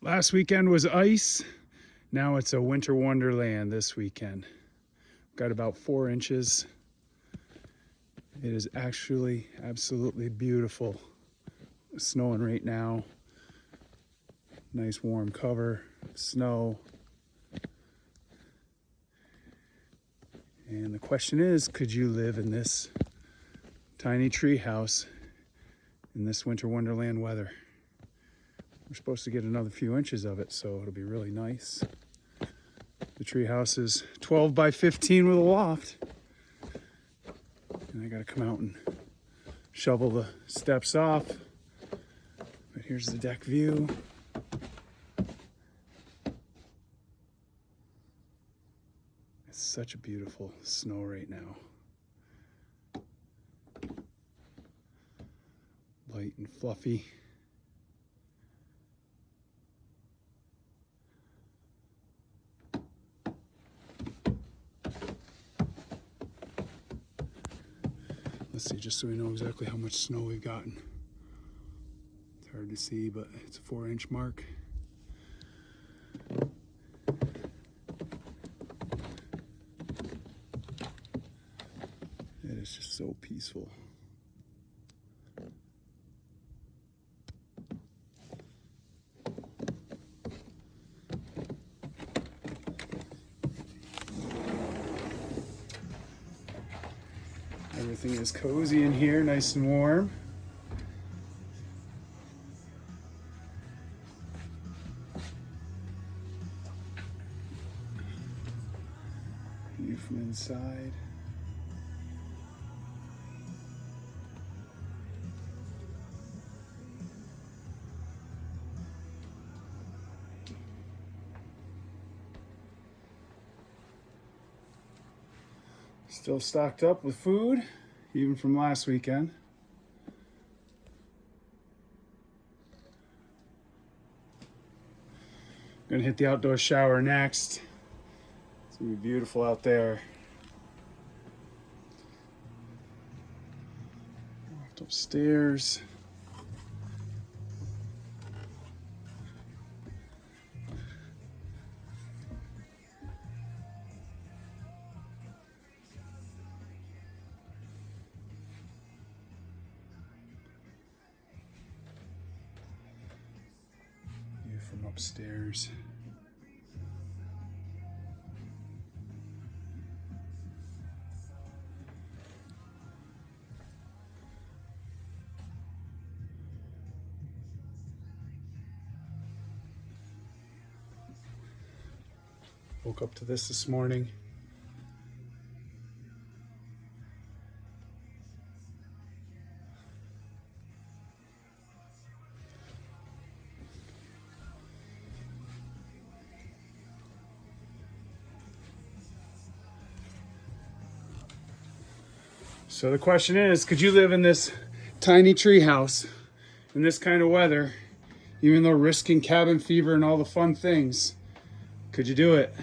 Last weekend was ice. Now it's a winter wonderland this weekend. Got about 4 inches. It is actually absolutely beautiful. It's snowing right now. Nice warm cover, snow. And the question is, could you live in this tiny tree house in this winter wonderland weather? We're supposed to get another few inches of it, so it'll be really nice. The tree house is 12 by 15 with a loft. And I gotta come out and shovel the steps off. But here's the deck view. It's such a beautiful snow right now. Light and fluffy. Let's see, just so we know exactly how much snow we've gotten. It's hard to see, but it's a 4-inch mark. It is just so peaceful. Everything is cozy in here, nice and warm. View from inside. Still stocked up with food, even from last weekend. Gonna hit the outdoor shower next. It's gonna be beautiful out there. Walked upstairs. From upstairs. Woke up to this morning. So the question is, could you live in this tiny tree house in this kind of weather, even though risking cabin fever and all the fun things? Could you do it?